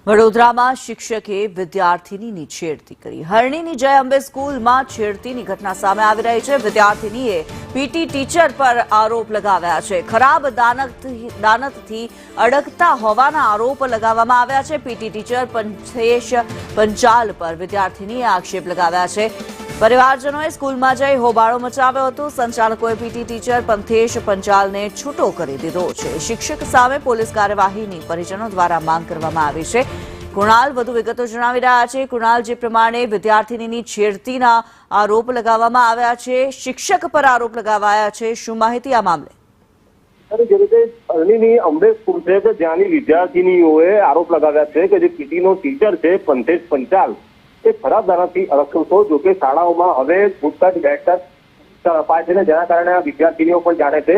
વડોદરામાં શિક્ષકે વિદ્યાર્થીનીની છેડતી કરી। હરણીની જય અંબે સ્કૂલમાં છેડતીની ઘટના સામે આવી રહી છે। વિદ્યાર્થીનીએ પીટી ટીચર પર આરોપ લગાવ્યા છે। ખરાબ દાનતથી અડકતા હોવાના આરોપ લગાવવામાં આવ્યા છે। પીટી ટીચર પંથેશ પંચાલ પર વિદ્યાર્થીનીએ આક્ષેપ લગાવ્યા છે। પરિવારજનોએ સ્કૂલમાં જઈ હોબાળો મચાવ્યો હતો। સંચાલકોએ પીટી ટીચર પંથેશ પંચાલને છૂટો કરી દીધો છે। શિક્ષક સામે પોલીસ કાર્યવાહીની પરિજનો દ્વારા માંગ કરવામાં આવી છે। કુણાલ વધુ વિગતો જણાવી રહ્યા છે। કુણાલ, જે પ્રમાણે વિદ્યાર્થીનીની છેડતીના આરોપ લગાવવામાં આવ્યા છે, શિક્ષક પર આરોપ લગાવાયા છે, શું માહિતી આ મામલે? જે રીતે હરણીની અંબે સ્કૂલ છે કે જ્યાંની વિદ્યાર્થીનીઓએ આરોપ લગાવ્યા છે કે જે પીટીનો ટીચર છે પંથેશ પંચાલ એ ખરાબ દાનતથી અડકતો હતો। જોકે શાળાઓમાં હવે પૂછતાછ બેગ ટચ અપાય છે, જેના કારણે આ વિદ્યાર્થીનીઓ પણ જાણે છે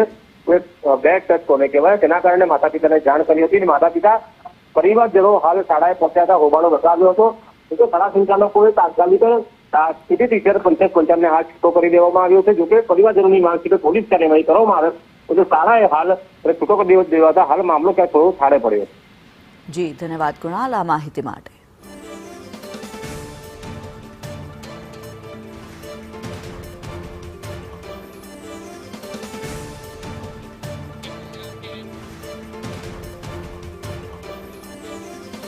બેગ ટચ કોને કહેવાય, તેના કારણે માતા પિતાને જાણ કરી હતી। માતા પિતા પરિવારજનો હાલ શાળાએ પહોંચ્યા હતા, હોબાળો મચાવ્યો હતો। જોકે શાળા સંચાલકોએ તાત્કાલિક પીટી ટીચર પંથેશ પંચાલને હાલ છૂટો કરી દેવામાં આવ્યો છે। જોકે પરિવારજનોની માંગ છે કે પોલીસ કાર્યવાહી કરવામાં આવે તો શાળાએ હાલ છૂટો કરી દેવાતા હાલ મામલો ક્યાંક થોડો થાળે પડ્યો। જી, ધન્યવાદ કુણાલ આ માહિતી માટે।